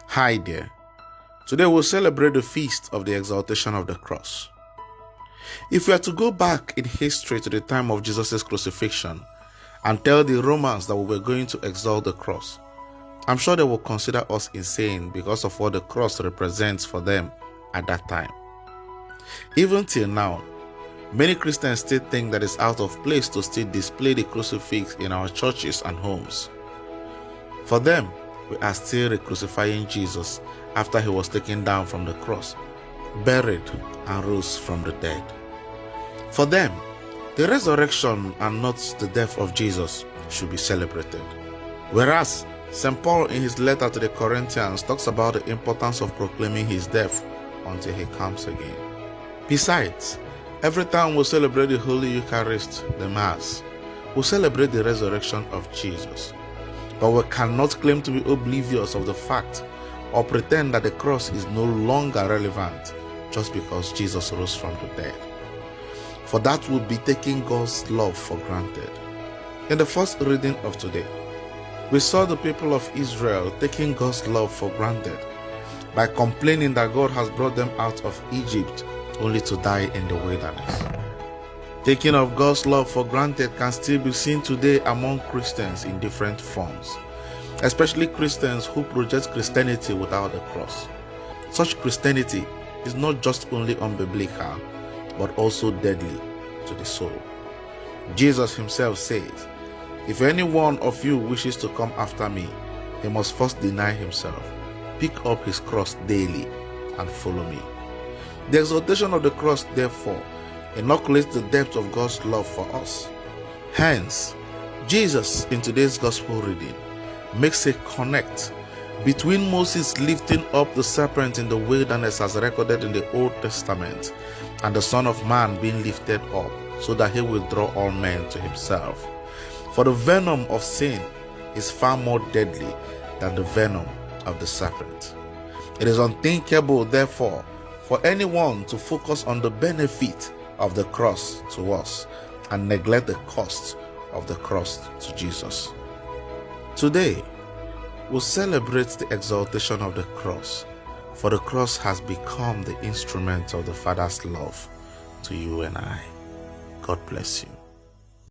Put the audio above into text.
Hi there. Today we'll celebrate the feast of the exaltation of the cross. If we are to go back in history to the time of Jesus' crucifixion and tell the Romans that we were going to exalt the cross, I'm sure they will consider us insane because of what the cross represents for them at that time. Even till now, many Christians still think that it's out of place to still display the crucifix in our churches and homes. For them, we are still crucifying Jesus after he was taken down from the cross, buried, and rose from the dead. For them, the resurrection and not the death of Jesus should be celebrated. Whereas St. Paul in his letter to the Corinthians talks about the importance of proclaiming his death until he comes again. Besides, every time we celebrate the Holy Eucharist, the Mass, we celebrate the resurrection of Jesus. But we cannot claim to be oblivious of the fact or pretend that the cross is no longer relevant just because Jesus rose from the dead. For that would be taking God's love for granted. In the first reading of today, we saw the people of Israel taking God's love for granted by complaining that God has brought them out of Egypt only to die in the wilderness. Taking of God's love for granted can still be seen today among Christians in different forms, especially Christians who project Christianity without the cross. Such Christianity is not just only unbiblical, but also deadly to the soul. Jesus himself says, "If any one of you wishes to come after me, he must first deny himself, pick up his cross daily, and follow me." The exaltation of the cross, therefore, inoculates the depth of God's love for us. Hence, Jesus in today's gospel reading makes a connect between Moses lifting up the serpent in the wilderness as recorded in the Old Testament and the Son of Man being lifted up so that he will draw all men to himself. For the venom of sin is far more deadly than the venom of the serpent. It is unthinkable, therefore, for anyone to focus on the benefit of the cross to us and neglect the cost of the cross to Jesus. Today, we'll celebrate the exaltation of the cross, for the cross has become the instrument of the Father's love to you and I. God bless you.